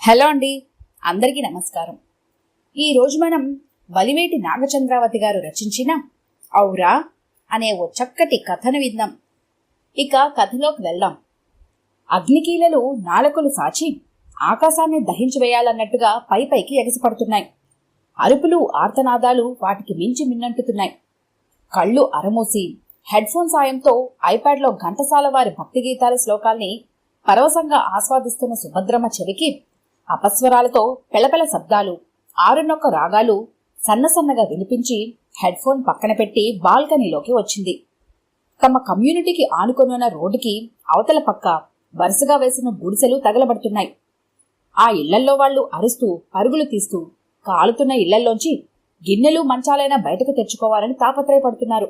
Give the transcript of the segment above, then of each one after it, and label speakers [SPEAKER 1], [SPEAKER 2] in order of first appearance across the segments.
[SPEAKER 1] Hello అండి, అందరికీ నమస్కారం. ఈరోజు మనం వలివేటి నాగచంద్రావతి గారు రచించిన ఔరా అనే ఓ చక్కటి కథను విందాం. ఇక కథలోకి వెళ్దాం. అగ్నికీలలు నాలుకలు సాచి ఆకాశాన్ని దహించివేయాలన్నట్టుగా పైకి ఎగసిపడుతున్నాయి. అరుపులు ఆర్తనాదాలు వాటికి మించి మిన్నంటుతున్నాయి. కళ్ళు అరమూసి హెడ్ ఫోన్ సాయంతో ఐప్యాడ్లో ఘంటసాల వారి భక్తి గీతాల శ్లోకాల్ని పరవశంగా ఆస్వాదిస్తున్న సుభద్రమ్మ చెవికి అపస్వరాలతో పెళపెళ శబ్దాలు, ఆరునొక్క రాగాలు సన్నసన్నగా వినిపించి హెడ్ ఫోన్ పక్కన పెట్టి బాల్కనీలోకి వచ్చింది. తమ కమ్యూనిటీకి ఆనుకొనున్న రోడ్డుకి అవతల పక్క వరుసగా వేసిన గుడిసెలు తగలబడుతున్నాయి. ఆ ఇళ్లల్లో వాళ్లు అరుస్తూ పరుగులు తీస్తూ కాలుతున్న ఇళ్లల్లోంచి గిన్నెలు మంచాలైనా బయటకు తెచ్చుకోవాలని తాపత్రయపడుతున్నారు.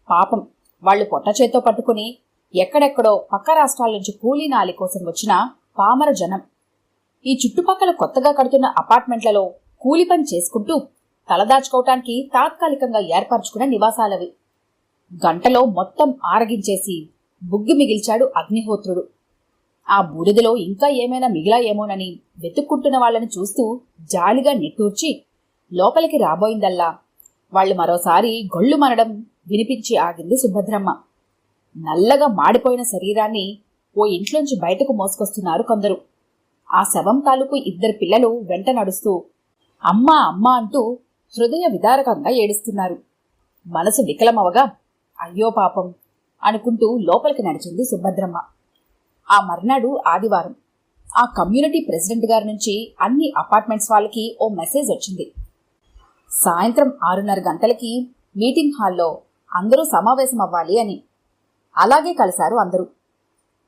[SPEAKER 1] పాపం వాళ్లు పొట్ట చేత్తో పట్టుకుని ఎక్కడెక్కడో పక్క రాష్ట్రాల నుంచి కూలీ నాలి కోసం వచ్చిన పామర జనం. ఈ చుట్టుపక్కల కొత్తగా కడుతున్న అపార్ట్మెంట్లలో కూలి పని చేసుకుంటూ తలదాచుకోవటానికి తాత్కాలికంగా ఏర్పరచుకున్న నివాసాలవి. గంటలో మొత్తం ఆరగించేసి బుగ్గి మిగిల్చాడు అగ్నిహోత్రుడు. ఆ బూడిదలో ఇంకా ఏమైనా మిగిలాయేమోనని వెతుక్కుంటున్న వాళ్లను చూస్తూ జాలిగా నిట్టూర్చి లోపలికి రాబోయిందల్లా వాళ్లు మరోసారి గొళ్ళు మనడం వినిపించి ఆగింది సుభద్రమ్మ. నల్లగా మాడిపోయిన శరీరాన్ని ఓ ఇంట్లోంచి బయటకు మోసుకొస్తున్నారు కొందరు. ఆ శవం తాలూకు ఇద్దరు పిల్లలు వెంట నడుస్తూ అమ్మా అమ్మా అంటూ హృదయ విదారకంగా ఏడుస్తున్నారు. మనసు వికలమవగా అయ్యో పాపం అనుకుంటూ లోపలికి నడిచింది సుభద్రమ్మ. ఆ మర్నాడు ఆదివారం. ఆ కమ్యూనిటీ ప్రెసిడెంట్ గారి నుంచి అన్ని అపార్ట్మెంట్స్ వాళ్ళకి ఓ మెసేజ్ వచ్చింది. సాయంత్రం 6:30 గంటలకి మీటింగ్ హాల్లో అందరూ సమావేశం అవ్వాలి అని. అలాగే కలిశారు అందరూ.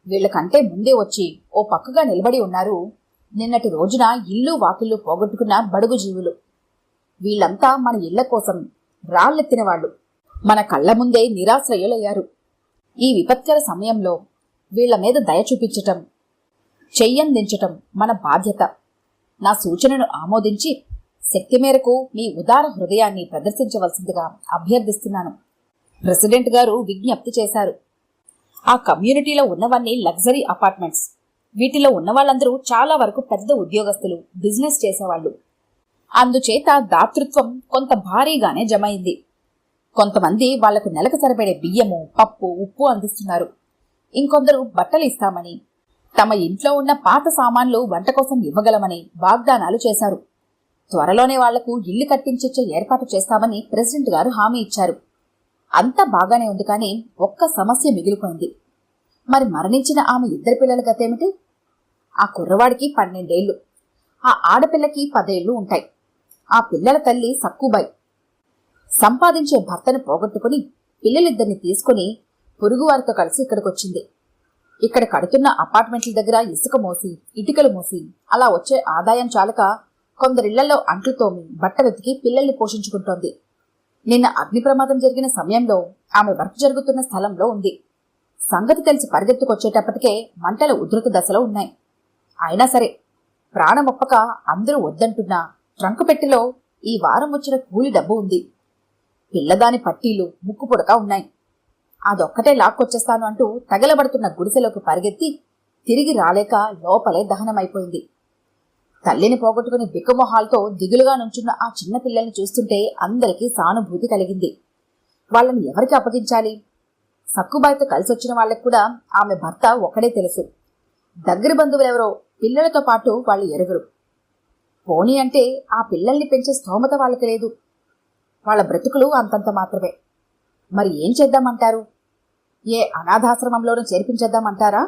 [SPEAKER 1] వీళ్లకంటే ముందే వచ్చి ఓ పక్కగా నిలబడి ఉన్నారు నిన్నటి రోజున ఇల్లు వాకిళ్ళు పోగొట్టుకున్న బడుగు జీవులు. వీళ్లంతా మన ఇళ్ల కోసం రాళ్లెత్తిన వాళ్ళు. మన కళ్ల ముందే నిరాశ్రయులయ్యారు. ఈ విపత్కర సమయంలో వీళ్ల మీద దయ చూపించటం, చెయ్యందించటం మన బాధ్యత. నా సూచనను ఆమోదించి శక్తి మేరకు మీ ఉదార హృదయాన్ని ప్రదర్శించవలసిందిగా అభ్యర్థిస్తున్నాను. ప్రెసిడెంట్ గారు విజ్ఞప్తి చేశారు. ఆ కమ్యూనిటీలో ఉన్నవన్నీ లగ్జరీ అపార్ట్మెంట్స్. వీటిలో ఉన్న వాళ్ళందరూ చాలా వరకు పెద్ద ఉద్యోగస్తులు, బిజినెస్ చేసేవాళ్లు. అందుచేత దాతృత్వం కొంత భారీగానే జమైంది. కొంతమంది వాళ్లకు నెలకు సరిపడే బియ్యము, పప్పు, ఉప్పు అందిస్తున్నారు. ఇంకొందరు బట్టలు ఇస్తామని, తమ ఇంట్లో ఉన్న పాత సామాన్లు వంట కోసం ఇవ్వగలమని వాగ్దానాలు చేశారు. త్వరలోనే వాళ్లకు ఇల్లు కట్టించిచ్చే ఏర్పాటు చేస్తామని ప్రెసిడెంట్ గారు హామీ ఇచ్చారు. అంతా బాగానే ఉంది, కానీ ఒక్క సమస్య మిగిలిపోయింది. మరి మరణించిన ఆమె ఇద్దరు పిల్లల గతేమిటి? ఆ కుర్రవాడికి 12 ఏళ్లు, ఆ ఆడపిల్లకి 10 ఏళ్లు ఉంటాయి. ఆ పిల్లల తల్లి సక్కుబాయి సంపాదించే భర్తను పోగొట్టుకుని పిల్లలిద్దరిని తీసుకుని పొరుగువారితో కలిసి ఇక్కడికొచ్చింది. ఇక్కడ కడుతున్న అపార్ట్మెంట్ల దగ్గర ఇసుక మోసి, ఇటుకలు మోసి అలా వచ్చే ఆదాయం చాలక కొందరిళ్లలో అంట్లు తోమి బట్ట వెతికి పిల్లల్ని పోషించుకుంటోంది. నిన్న అగ్ని ప్రమాదం జరిగిన సమయంలో ఆమె వర్క్ జరుగుతున్న స్థలంలో ఉంది. సంగతి తెలిసి పరిగెత్తుకొచ్చేటప్పటికే మంటల ఉధృత దశలో ఉన్నాయి. అయినా సరే ప్రాణమొప్పక అందరూ వద్దంటున్నా ట్రంకు పెట్టెలో ఈ వారం వచ్చిన కూలి డబ్బు ఉంది. పిల్లదాని పట్టీలు ముక్కు పుడక ఉన్నాయి. అదొక్కటే లాక్కొచ్చేస్తాను అంటూ తగలబడుతున్న గుడిసెలోకి పరిగెత్తి తిరిగి రాలేక లోపలే దహనమైపోయింది. తల్లిని పోగొట్టుకుని బిక్కమొహాలతో దిగులుగా నుంచున్న ఆ చిన్న పిల్లల్ని చూస్తుంటే అందరికీ సానుభూతి కలిగింది. వాళ్ళని ఎవరికి అప్పగించాలి? సక్కుబాయితో కలిసొచ్చిన వాళ్ళకి కూడా ఆమె భర్త ఒక్కడే తెలుసు. దగ్గర బంధువులెవరో పిల్లలతో పాటు వాళ్ళు ఎరుగరు. పోనీ అంటే ఆ పిల్లల్ని పెంచే స్తోమత వాళ్ళకి లేదు. వాళ్ళ బ్రతుకులు అంతంత మాత్రమే. మరి ఏం చేద్దామంటారు? ఏ అనాథాశ్రమంలోనూ చేర్పించేద్దామంటారా?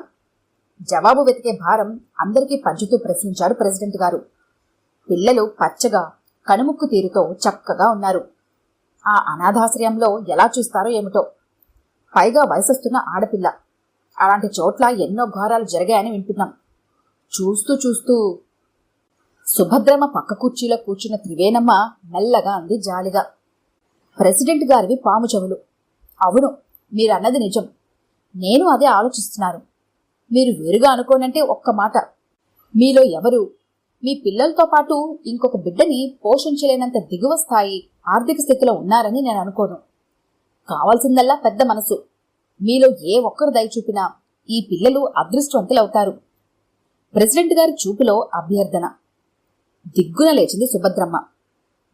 [SPEAKER 1] జవాబు వెతికే భారం అందరికీ పంచుతూ ప్రశ్నించారు ప్రెసిడెంట్ గారు. పిల్లలు పచ్చగా కనుముక్కు తీరుతో చక్కగా ఉన్నారు. ఆ అనాథాశ్రయంలో ఎలా చూస్తారో ఏమిటో. పైగా వయసొస్తున్న ఆడపిల్ల. అలాంటి చోట్ల ఎన్నో ఘోరాలు జరిగాయని వింటున్నాం. చూస్తూ చూస్తూ సుభద్రమ్మ పక్క కుర్చీలో కూర్చున్న త్రివేణమ్మ మెల్లగా అంది జాలిగా. ప్రెసిడెంట్ గారివి పాము చెవులు. అవును, మీరన్నది నిజం. నేను అదే ఆలోచిస్తున్నాను. మీరు వేరుగా అనుకోనంటే ఒక్క మాట. మీలో ఎవరు మీ పిల్లలతో పాటు ఇంకొక బిడ్డని పోషించలేనంత దిగువ స్థాయి ఆర్థిక స్థితిలో ఉన్నారని నేను అనుకోను. కావాల్సిందల్లా పెద్ద మనసు. మీలో ఏ ఒక్కరు దయ చూపినా ఈ పిల్లలు అదృష్టవంతులవుతారు. ప్రెసిడెంట్ గారి చూపులో అభ్యర్థన. దిగ్గున లేచింది సుభద్రమ్మ.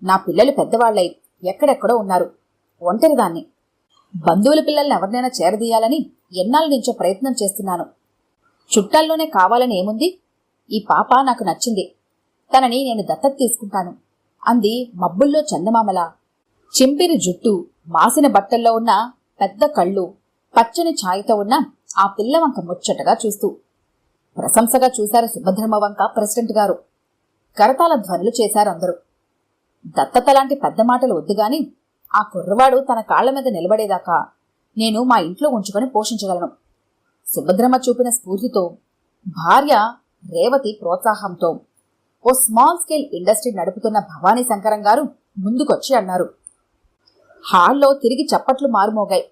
[SPEAKER 1] నా పిల్లలు పెద్దవాళ్లై ఎక్కడెక్కడో ఉన్నారు. ఒంటరిదాన్ని. బంధువుల పిల్లల్ని ఎవరినైనా చేరదీయాలని ఎన్నాళ్ళ నుంచో ప్రయత్నం చేస్తున్నాను. చుట్టాల్లోనే కావాలని ఏముంది? ఈ పాప నాకు నచ్చింది. తనని నేను దత్తత తీసుకుంటాను అంది మబ్బుల్లో చందమామలా. చింపిరి జుట్టు, మాసిన బట్టల్లో ఉన్న పెద్ద కళ్ళు, పచ్చని ఛాయతో ఉన్న ఆ పిల్ల వంక ముచ్చటగా చూస్తూ. ప్రశంసగా చూశారు సుభద్రమ్మ వంక ప్రెసిడెంట్ గారు. కరతాళ ధ్వనులు చేశారందరూ. దత్తత లాంటి పెద్ద మాటలు వద్దుగాని ఆ కుర్రవాడు తన కాళ్ల మీద నిలబడేదాకా నేను మా ఇంట్లో ఉంచుకొని పోషించగలను. సుభద్రమ్మ చూపిన స్ఫూర్తితో, భార్య రేవతి ప్రోత్సాహంతో ఓ స్మాల్ స్కేల్ ఇండస్ట్రీ నడుపుతున్న భవానీ శంకరం గారు ముందుకొచ్చి అన్నారు. హాల్లో తిరిగి చప్పట్లు మారుమోగాయి.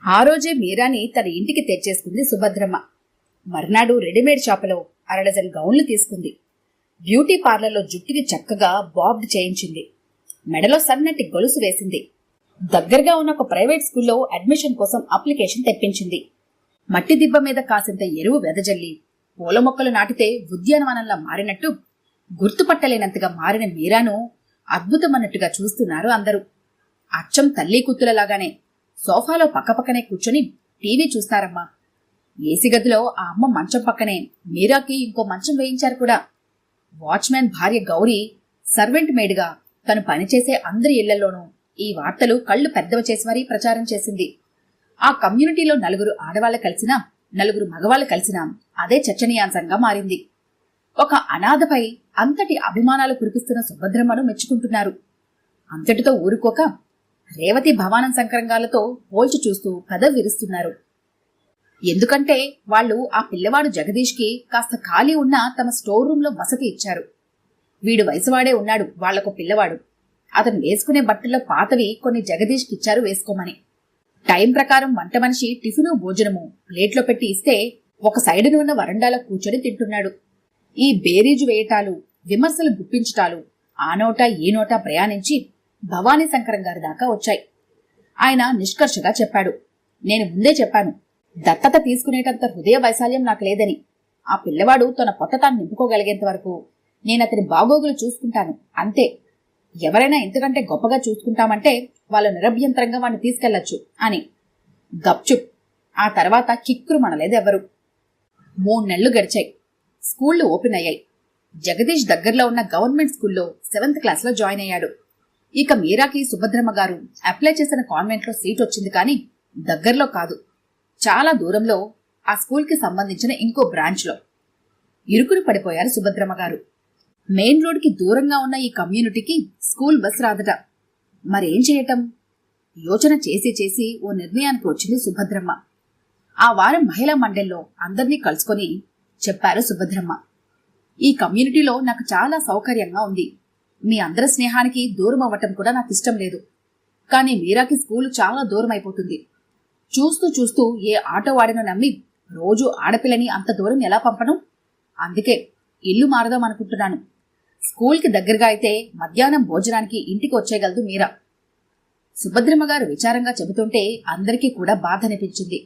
[SPEAKER 1] ఆ రోజే మీరాని తన ఇంటికి తెచ్చేసుకుంది సుభద్రమ్మ. మర్నాడు రెడీమేడ్ షాపులో అరడజన్ గౌన్లు తీసుకుంది. బ్యూటీ పార్లర్లో జుట్టుకి చక్కగా బాబ్డ్ చేయించింది. మెడలో సన్నటి గొలుసు వేసింది. దగ్గరగా ఉన్న ఒక ప్రైవేట్ స్కూల్లో అడ్మిషన్ కోసం అప్లికేషన్ తెప్పించింది. మట్టి దిబ్బ మీద కాసింత ఎరువు వెదజల్లి పూల మొక్కలు నాటితే ఉద్యానవనంలా మారినట్టు గుర్తుపట్టలేనంతగా మారిన మీరాను అద్భుతమన్నట్టుగా చూస్తున్నారు అందరూ. అచ్చం తల్లి కూతులలాగానే సోఫాలో పక్కపక్కనే కూర్చొని టీవీ చూస్తారమ్మా. ఏసీ గదిలో ఆ అమ్మ మంచం పక్కనే మీరాకి ఇంకో మంచం వేయించారు కూడా. వాచ్మ్యాన్ భార్య గౌరీ సర్వెంట్ మేడ్గా తను పనిచేసే అందరి ఇళ్లలోనూ ఈ వార్తలు కళ్లు పెద్దవ చేసి మరీ ప్రచారం చేసింది. ఆ కమ్యూనిటీలో నలుగురు ఆడవాళ్లు కలిసినా, నలుగురు మగవాళ్లు కలిసినా అదే చర్చనీయాంశంగా మారింది. ఒక అనాథపై అంతటి అభిమానాలు కురిపిస్తున్న సుభద్రమ్మను మెచ్చుకుంటున్నారు. అంతటితో ఊరుకోక రేవతి భవానం శంకరంగాలతో పోల్చి చూస్తూ కథ విరుస్తున్నారు. ఎందుకంటే వాళ్లు ఆ పిల్లవాడు జగదీష్కి కాస్త ఖాళీ ఉన్న తమ స్టోర్ రూంలో వసతి ఇచ్చారు. వీడు వయసువాడే ఉన్నాడు వాళ్లకు పిల్లవాడు. అతను వేసుకునే బట్టల్లో పాతవి కొన్ని జగదీష్కిచ్చారు వేసుకోమని. టైం ప్రకారం వంట మనిషి టిఫిను భోజనము ప్లేట్లో పెట్టి ఇస్తే ఒక సైడును ఉన్న వరండాలో కూర్చొని తింటున్నాడు. ఈ బేరీజు వేయటాలు, విమర్శలు గుప్పించటాలు ఆ నోటా ఈ నోటా ప్రయాణించి భవానీ శంకరం గారి దాకా వచ్చాయి. ఆయన నిష్కర్షగా చెప్పాడు, నేను ముందే చెప్పాను, దత్తత తీసుకునేటంత హృదయ వైశాల్యం నాకు లేదని. ఆ పిల్లవాడు తన పొట్ట తాను నింపుకోగలిగేంత వరకు నేనతని బాగోగులు చూసుకుంటాను, అంతే. ఎవరైనా ఇంతకంటే గొప్పగా చూసుకుంటామంటే వాళ్ళు నిరభ్యంతరంగా వాడిని తీసుకెళ్లొచ్చు అని. గప్చుప్. ఆ తర్వాత కిక్కురు మనలేదెవ్వరు. 3 నెలలు గడిచాయి. స్కూళ్లు ఓపెన్ అయ్యాయి. జగదీష్ దగ్గరలో ఉన్న గవర్నమెంట్ స్కూల్లో 7th క్లాస్లో జాయిన్ అయ్యాడు. ఇక మీరాకి సుభద్రమ్మ గారు అప్లై చేసిన కాన్వెంట్లో సీట్ వచ్చింది, కానీ దగ్గరలో కాదు, చాలా దూరంలో, ఆ స్కూల్కి సంబంధించిన ఇంకో బ్రాంచ్లో. ఇరుకును పడిపోయారు సుభద్రమ్మ గారు. మెయిన్ రోడ్కి దూరంగా ఉన్న ఈ కమ్యూనిటీకి స్కూల్ బస్ రాదట. మరేం చేయటం? యోచన చేసి చేసి ఓ నిర్ణయానికి వచ్చింది సుభద్రమ్మ. ఆ వారం మహిళా మండలిలో అందర్నీ కలుసుకొని చెప్పారు సుభద్రమ్మ, ఈ కమ్యూనిటీలో నాకు చాలా సౌకర్యంగా ఉంది. మీ అందరి స్నేహానికి దూరం అవ్వటం కూడా నాకు ఇష్టం లేదు. కానీ మీరాకి స్కూలు చాలా దూరం అయిపోతుంది. చూస్తూ చూస్తూ ఏ ఆటో వాడినో నమ్మి రోజు ఆడపిల్లని అంత దూరం ఎలా పంపను? అందుకే ఇల్లు మారదాం అనుకుంటున్నాను. స్కూల్కి దగ్గరగా అయితే మధ్యాహ్నం భోజనానికి ఇంటికి వచ్చేయగలదు మీరా. సుభద్రమ్మ గారు విచారంగా చెబుతుంటే అందరికీ కూడా బాధ అనిపించింది.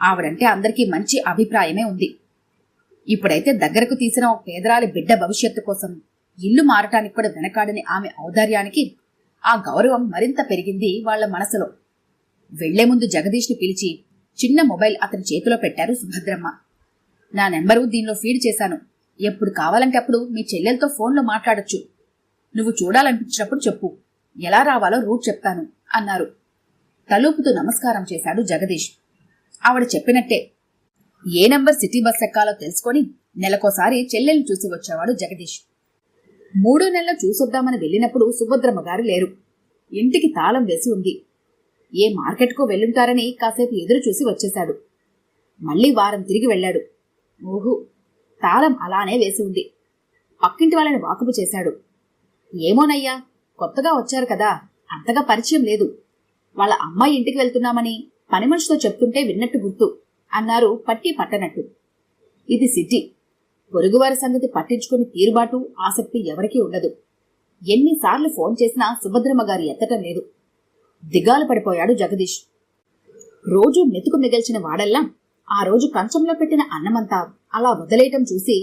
[SPEAKER 1] ఆవిడంటే అందరికీ మంచి అభిప్రాయమే ఉంది. ఇప్పుడైతే దగ్గరకు తీసిన ఒక పేదరాలి బిడ్డ భవిష్యత్తు కోసం ఇల్లు మారటానికి కూడా వెనకాడని ఆమె ఔదార్యానికి ఆ గౌరవం మరింత పెరిగింది వాళ్ల మనసులో. వెళ్లే ముందు జగదీష్ని పిలిచి చిన్న మొబైల్ అతని చేతిలో పెట్టారు సుభద్రమ్మ. నా నెంబరు దీనిలో ఫీడ్ చేశాను. ఎప్పుడు కావాలంటే అప్పుడు మీ చెల్లెలతో ఫోన్లో మాట్లాడొచ్చు. నువ్వు చూడాలనిపించినప్పుడు చెప్పు, ఎలా రావాలో రూట్ చెప్తాను అన్నారు. తలూపుతూ నమస్కారం చేశాడు జగదీష్. ఆవిడ చెప్పినట్టే ఏ నంబర్ సిటీ బస్ ఎక్కాలో తెలుసుకొని నెలకోసారి చెల్లెల్ని చూసి వచ్చేవాడు జగదీష్. 3వ నెలలో చూసొద్దామని వెళ్ళినప్పుడు సుభద్రమ్మ గారు లేరు. ఇంటికి తాళం వేసి ఉంది. ఏ మార్కెట్కో వెళ్ళుంటారని కాసేపు ఎదురు చూసి వచ్చేశాడు. మళ్లీ వారం తిరిగి వెళ్లాడు. ఓహో, తాళం అలానే వేసి ఉంది. పక్కింటి వాళ్ళని వాకపు చేశాడు. ఏమోనయ్యా, కొత్తగా వచ్చారు కదా, అంతగా పరిచయం లేదు. వాళ్ళ అమ్మాయి ఇంటికి వెళ్తున్నామని పని మనిషితో చెప్తుంటే విన్నట్టు గుర్తు అన్నారు పట్టి పట్టనట్టు. ఇది సిటీ. పొరుగువారి సంగతి పట్టించుకుని తీరుబాటు, ఆసక్తి ఎవరికీ ఉండదు. ఎన్నిసార్లు ఫోన్ చేసినా సుభద్రమ్మ గారి ఎత్తటం లేదు. దిగాలు పడిపోయాడు జగదీష్. రోజు మెతుకు మిగిల్చిన వాడల్లా ఆ రోజు కంచంలో పెట్టిన అన్నమంతా అలా వదిలేయటం చూసి,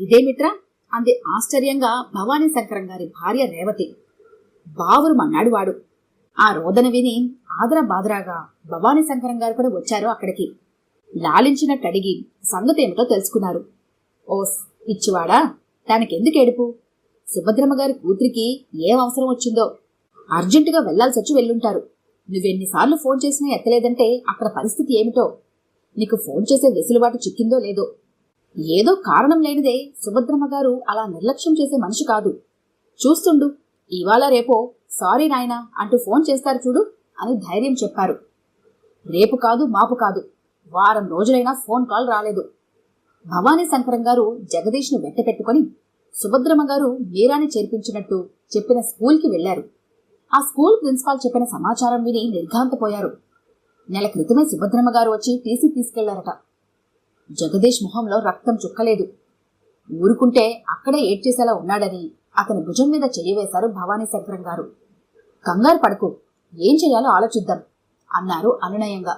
[SPEAKER 1] ఇదేమిట్రా అంది ఆశ్చర్యంగా భవానీ శంకరం గారి భార్య రేవతి. బావురుమన్నాడు వాడు. ఆ రోదన విని ఆదరా బాదరాగా భవానీ శంకరం గారు కూడా వచ్చారు అక్కడికి. లాలించినట్టు అడిగి సంగతేమిటో తెలుసుకున్నారు. ఓస్ పిచ్చివాడా, తనకెందుకు ఏడుపు? సుభద్రమ్మ గారి కూతురికి ఏం అవసరం వచ్చిందో అర్జెంటుగా వెళ్లాల్సొచ్చి వెళ్ళుంటారు. నువ్వెన్నిసార్లు ఫోన్ చేసినా ఎత్తలేదంటే అక్కడ పరిస్థితి ఏమిటో. నీకు ఫోన్ చేసే వెసులుబాటు చిక్కిందో లేదో. ఏదో కారణం లేనిదే సుభద్రమ్మ గారు అలా నిర్లక్ష్యం చేసే మనిషి కాదు. చూస్తుండు, ఇవాళ రేపో సారీ నాయనా అంటూ ఫోన్ చేస్తారు చూడు అని ధైర్యం చెప్పారు. రేపు కాదు మాపు కాదు, వారం రోజులైనా ఫోన్ కాల్ రాలేదు. భవానీ శంకరం గారు జగదీష్ను వెంటపెట్టుకుని సుభద్రమ్మ గారు మీరాని చేర్పించినట్టు చెప్పిన స్కూల్కి వెళ్లారు. ఆ స్కూల్ ప్రిన్సిపాల్ చెప్పిన సమాచారం విని నిర్ఘాంతపోయారు. నెల క్రితమే సుభద్రమ్మ గారు వచ్చి టీసీ తీసుకెళ్లారట. జగదీష్ మొహంలో రక్తం చుక్కలేదు. ఊరుకుంటే అక్కడే ఏడ్చేసేలా ఉన్నాడని అతని భుజం మీద చెయ్యవేశారు భవానీ శంకరం గారు. కంగారు పడుకు, ఏం చెయ్యాలో ఆలోచిద్దాం అన్నారు అనునయంగా.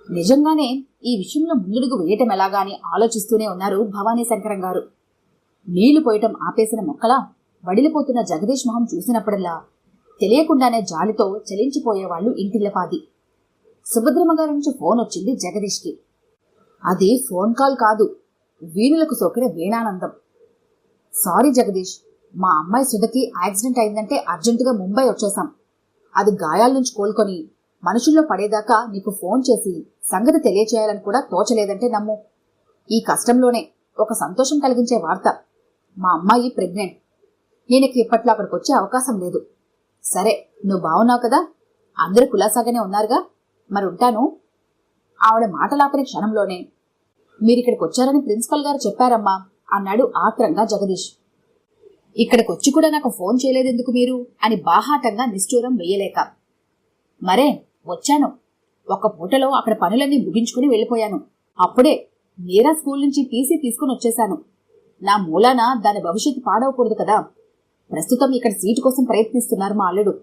[SPEAKER 1] నిజంగానే ఈ విషయంలో ముందుడుగు వేయటం ఎలాగాని ఆలోచిస్తూనే ఉన్నారు భవానీ శంకరం గారు. నీళ్లు పోయటం ఆపేసిన మొక్కలా వడిలిపోతున్న జగదీష్ మొహం చూసినప్పుడల్లా తెలియకుండానే జాలితో చలించిపోయేవాళ్లు ఇంటిల్లపాది. సుభద్రమ్మ గారి నుంచి ఫోన్ వచ్చింది జగదీష్కి. అది ఫోన్ కాల్ కాదు, వీణులకు సోకిన వీణానందం. సారీ జగదీష్, మా అమ్మాయి సుధకి యాక్సిడెంట్ అయిందంటే అర్జెంటుగా ముంబై వచ్చేశాం. అది గాయాల నుంచి కోలుకొని మనుషుల్లో పడేదాకా నీకు ఫోన్ చేసి సంగతి తెలియచేయాలని కూడా తోచలేదంటే నమ్ము. ఈ కష్టంలోనే ఒక సంతోషం కలిగించే వార్త. మా అమ్మాయి ప్రెగ్నెంట్. నేనకి ఇప్పట్లో అక్కడికి వచ్చే అవకాశం లేదు. సరే, నువ్వు బావున్నావు కదా? అందరూ కులాసాగానే ఉన్నారుగా? మరి ఉంటాను. ఆవిడ మాటలాపని క్షణంలోనే, మీరిక్కడికి వచ్చారని ప్రిన్సిపల్ గారు చెప్పారమ్మా అన్నాడు ఆత్రంగా జగదీష్. ఇక్కడికొచ్చి కూడా నాకు ఫోన్ చేయలేదెందుకు మీరు అని బాహాటంగా నిష్ఠూరం వెయ్యలేక. మరే వచ్చాను, ఒక పూటలో అక్కడ పనులన్నీ ముగించుకుని వెళ్ళిపోయాను. అప్పుడే మీరా స్కూల్ నుంచి టీసీ తీసుకుని వచ్చేశాను. నా మూలాన దాని భవిష్యత్తు పాడవకూడదు కదా. ప్రస్తుతం ఇక్కడ సీటు కోసం ప్రయత్నిస్తున్నారు మా అల్లుడు.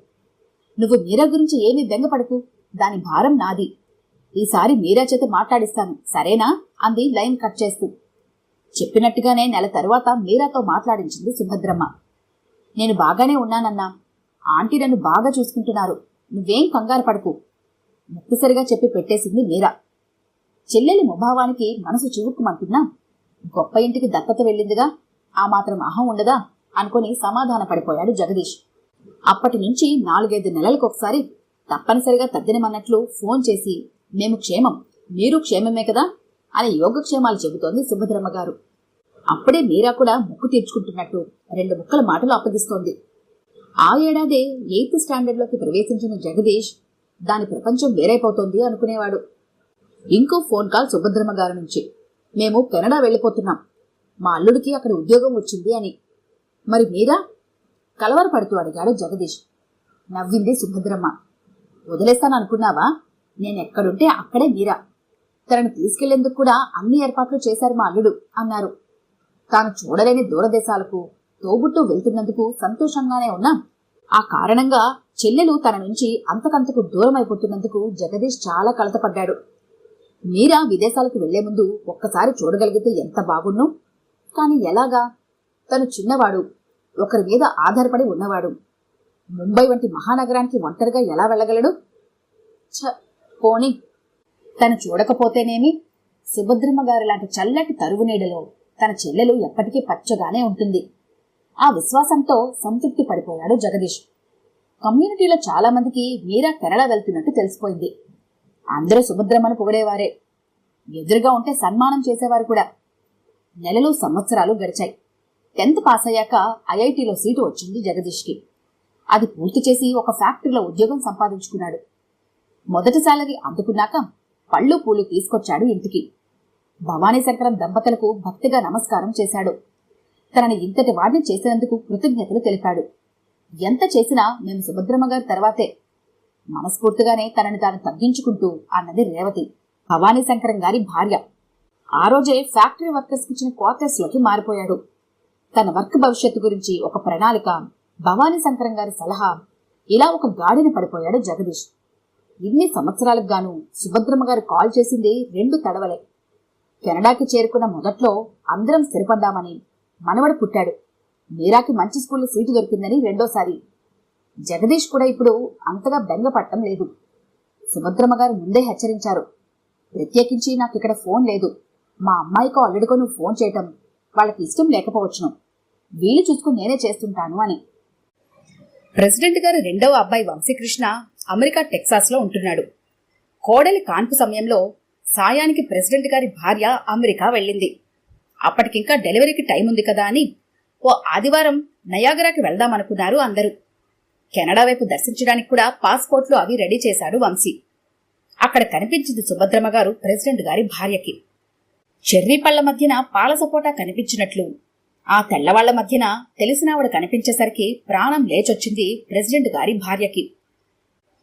[SPEAKER 1] నువ్వు మీరా గురించి ఏమీ బెంగపడకు, దాని భారం నాది. ఈసారి మీరా చేత మాట్లాడిస్తాను, సరేనా అంది లైన్ కట్ చేస్తూ. చెప్పినట్టుగానే నెల తరువాత మీరాతో మాట్లాడించింది సుభద్రమ్మ. నేను బాగానే ఉన్నానన్నా, ఆంటీ నన్ను బాగా చూసుకుంటున్నారు, నువ్వేం కంగారు పడకు ముక్తసరిగా చెప్పి పెట్టేసింది మీరా. చెల్లెలి ముభావానికి మనసు చివుక్కుమంటున్నా, గొప్ప ఇంటికి దత్తత వెళ్ళిందిగా, ఆ మాత్రం అహం ఉండదా అనుకుని సమాధాన పడిపోయాడు జగదీష్. అప్పటి నుంచి 4-5 నెలలకొకసారి తప్పనిసరిగా తద్దినమన్నట్లు ఫోన్ చేసి మేము క్షేమం, మీరు క్షేమమే కదా అని యోగక్షేమాలు చెబుతోంది సుభద్రమ్మ గారు. అప్పుడే మీరా కూడా ముక్కు తీర్చుకుంటున్నట్టు 2 ముక్కల మాటలు అప్పగిస్తోంది. ఆ ఏడాదే 8th స్టాండర్డ్లోకి ప్రవేశించిన జగదీష్ దాని ప్రపంచం వేరైపోతోంది అనుకునేవాడు. ఇంకో ఫోన్ కాల్ సుభద్రమ్మ గారి నుంచి, మేము కెనడా వెళ్ళిపోతున్నాం, మా అల్లుడికి అక్కడ ఉద్యోగం వచ్చింది అని. మరి మీరా? కలవరపడుతూ అడిగాడు జగదీష్. నవ్వింది సుభద్రమ్మ. వదిలేస్తాననుకున్నావా? నేనెక్కడుంటే అక్కడే మీరా. తనను తీసుకెళ్లేందుకు కూడా అన్ని ఏర్పాట్లు చేశారు మా అల్లుడు అన్నారు. తాను చూడలేని దూరదేశాలకు తోబుట్టు వెళ్తున్నందుకు సంతోషంగానే ఉన్నా, ఆ కారణంగా చెల్లెలు తన నుంచి అంతకంతకు దూరమైపోతున్నందుకు జగదీష్ చాలా కలతపడ్డాడు. మీరా విదేశాలకు వెళ్లే ముందు ఒక్కసారి చూడగలిగితే ఎంత బాగున్నో. కాని ఎలాగా? తను చిన్నవాడు, ఒకరి మీద ఆధారపడి ఉన్నవాడు. ముంబై వంటి మహానగరానికి ఒంటరిగా ఎలా వెళ్ళగలడు? పోనీ తను చూడకపోతేనేమి, సుభద్రమ్మ గారి లాంటి చల్లటి తరువు నీడలో తన చెల్లెలు ఎప్పటికీ పచ్చగానే ఉంటుంది. ఆ విశ్వాసంతో సంతృప్తి పడిపోయాడు జగదీష్. కమ్యూనిటీలో చాలా మందికి మీరా కేరళ వెళ్తున్నట్టు తెలిసిపోయింది. అందరూ సుభద్రమ్మను పొగిడేవారే, ఎదురుగా ఉంటే సన్మానం చేసేవారు కూడా. నెలలు సంవత్సరాలు గడిచాయి. 10th పాస్ అయ్యాక ఐఐటీలో సీటు వచ్చింది జగదీష్కి. అది పూర్తి చేసి ఒక ఫ్యాక్టరీలో ఉద్యోగం సంపాదించుకున్నాడు. మొదటి సాలరీ అందుకున్నాక పళ్ళు పూలు తీసుకొచ్చాడు ఇంటికి. భవానీ శంకరం దంపతులకు భక్తిగా నమస్కారం చేశాడు. తనని ఇంతటి వాడిని చేసినందుకు కృతజ్ఞతలు తెలిపాడు. ఎంత చేసినా మేము సుభద్రమ్మ గారి తర్వాతే, మనస్ఫూర్తిగానే తనని తాను తగ్గించుకుంటూ అన్నది రేవతి, భవానీ శంకరం గారి భార్య. ఆ రోజే ఫ్యాక్టరీ వర్కర్స్ ఇచ్చిన క్వార్టర్స్ లోకి మారిపోయాడు. తన వర్క్ భవిష్యత్తు గురించి ఒక ప్రణాళిక, భవానీ శంకరం గారి సలహా, ఇలా ఒక గాడిన పడిపోయాడు జగదీష్. ఇన్ని సంవత్సరాలకు గాను సుభద్రమ్మ గారు కాల్ చేసింది 2 తడవలే. కెనడాకి చేరుకున్న మొదట్లో అందరం స్థిరపడ్డామని, మనవడు పుట్టాడు, మీరాకి మంచి స్కూల్లో సీటు దొరికిందని రెండోసారి. జగదీష్ కూడా ఇప్పుడు అంతగా బెంగపట్టం లేదు. సుభద్రమ్మ గారు ముందే హెచ్చరించారు, ప్రత్యేకించి నాకిక్కడ ఫోన్ లేదు, మా అమ్మాయికో అల్లుడికో నువ్వు ఫోన్ చేయటం వాళ్ళకి ఇష్టం లేకపోవచ్చును, వీలు చూసుకుని నేనే చేస్తుంటాను అని. ప్రెసిడెంట్ గారు రెండవ అబ్బాయి వంశీకృష్ణ అమెరికా టెక్సాస్లో ఉంటున్నాడు. కోడలి కాన్పు సమయంలో సాయానికి ప్రెసిడెంట్ గారి భార్య అమెరికా వెళ్ళింది. అప్పటికింకా డెలివరీకి టైం ఉంది కదా అని ఓ ఆదివారం నయాగరాకి వెళ్దామనుకున్నారు అందరూ. కెనడా వైపు దర్శించడానికి కూడా పాస్పోర్ట్లు అవి రెడీ చేశాడు వంశీ. అక్కడ కనిపించింది సుభద్రమ్మ గారు ప్రెసిడెంట్ గారి భార్యకి. చెర్రీ పళ్ల మధ్యన పాల సపోటా కనిపించినట్లు ఆ తెల్లవాళ్ల మధ్యన తెలిసినావిడ కనిపించేసరికి ప్రాణం లేచొచ్చింది ప్రెసిడెంట్ గారి భార్యకి.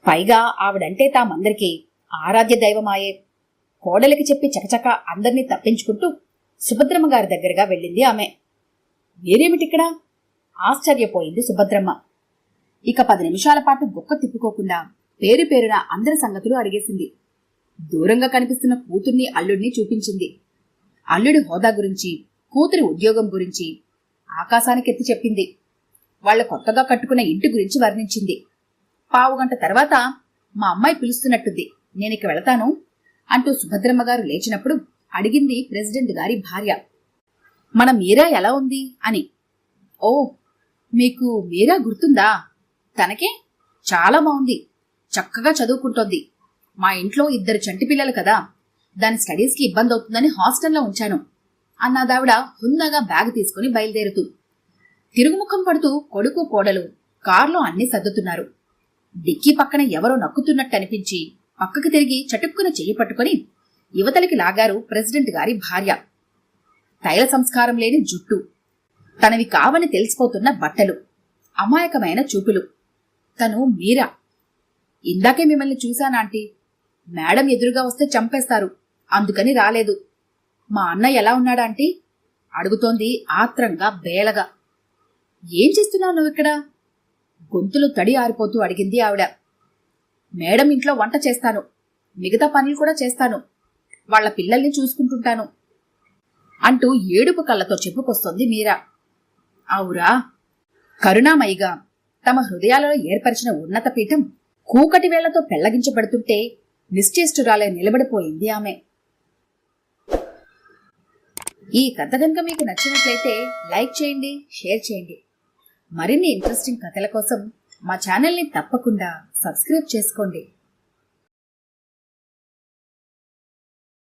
[SPEAKER 1] పైగా ఆవిడంటే తామందరికీ ఆరాధ్య దైవమాయే. కోడలికి చెప్పి చకచక అందర్నీ తప్పించుకుంటూ సుభద్రమ్మ గారి దగ్గరగా వెళ్ళింది ఆమె. మీరేమిటిక్కడ? ఆశ్చర్యపోయింది సుభద్రమ్మ. ఇక 10 నిమిషాల పాటు గుక్క తిప్పుకోకుండా పేరు పేరున అందరి సంగతులు అడిగేసింది. దూరంగా కనిపిస్తున్న కూతుర్ని అల్లుడిని చూపించింది. అల్లుడి హోదా గురించి, కూతురి ఉద్యోగం గురించి ఆకాశానికెత్తి చెప్పింది. వాళ్ల కొత్తగా కట్టుకున్న ఇంటి గురించి వర్ణించింది. పావుగంట తర్వాత మా అమ్మాయి పిలుస్తున్నట్టుంది, నేనిక వెళతాను అంటూ సుభద్రమ్మ గారు లేచినప్పుడు అడిగింది ప్రెసిడెంట్ గారి భార్య, మన మీరా ఎలా ఉంది అని. ఓ, మీకు మీరా గుర్తుందా? తనకే చాలా బాగుంది, చక్కగా చదువుకుంటోంది. మా ఇంట్లో 2 చంటి పిల్లలు కదా, దాని స్టడీస్కి ఇబ్బంది అవుతుందని హాస్టల్లో ఉంచాను అన్నదావిడ హుందాగా బ్యాగ్ తీసుకుని బయలుదేరుతూ. తిరుగుముఖం పడుతూ కొడుకు కోడలు కారులో అన్నీ సర్దుతున్నారు. డిక్కీ పక్కన ఎవరో నక్కుతున్నట్టు అనిపించి పక్కకి తిరిగి చటుక్కున చెయ్యి పట్టుకుని యువతలికి లాగారు ప్రెసిడెంట్ గారి భార్య. తైల సంస్కారం లేని జుట్టు, తనవి కావని తెలిసిపోతున్న బట్టలు, అమాయకమైన చూపులు. తను మీరా. ఇందాకే మిమ్మల్ని చూశానాంటీ, మేడం ఎదురుగా వస్తే చంపేస్తారు, అందుకని రాలేదు. మా అన్నయ్య ఎలా ఉన్నాడాంటీ అడుగుతోంది ఆత్రంగా బేలగా. ఏం చేస్తున్నావు నువ్విక్కడ? గొంతులు తడి ఆరిపోతూ అడిగింది ఆవిడ. మేడం ఇంట్లో వంట చేస్తాను, మిగతా పనులు కూడా చేస్తాను, వాళ్ల పిల్లల్ని చూసుకుంటుంటాను అంటూ ఏడుపు కళ్ళతో చెప్పుకొస్తోంది మీరా. అవురా? కరుణామయిగా తమ హృదయాలలో ఏర్పరిచిన ఉన్నత పీఠం కూకటి వేళ్లతో పెళ్లగించబడుతుంటే నిశ్చేష్టురాలే నిలబడిపోయింది ఆమె. ఈ కథ కనుక మీకు నచ్చినట్లయితే లైక్ చేయండి, షేర్ చేయండి. మరిన్ని ఇంట్రెస్టింగ్ కథల కోసం మా ఛానల్ని తప్పకుండా సబ్స్క్రైబ్ చేసుకోండి.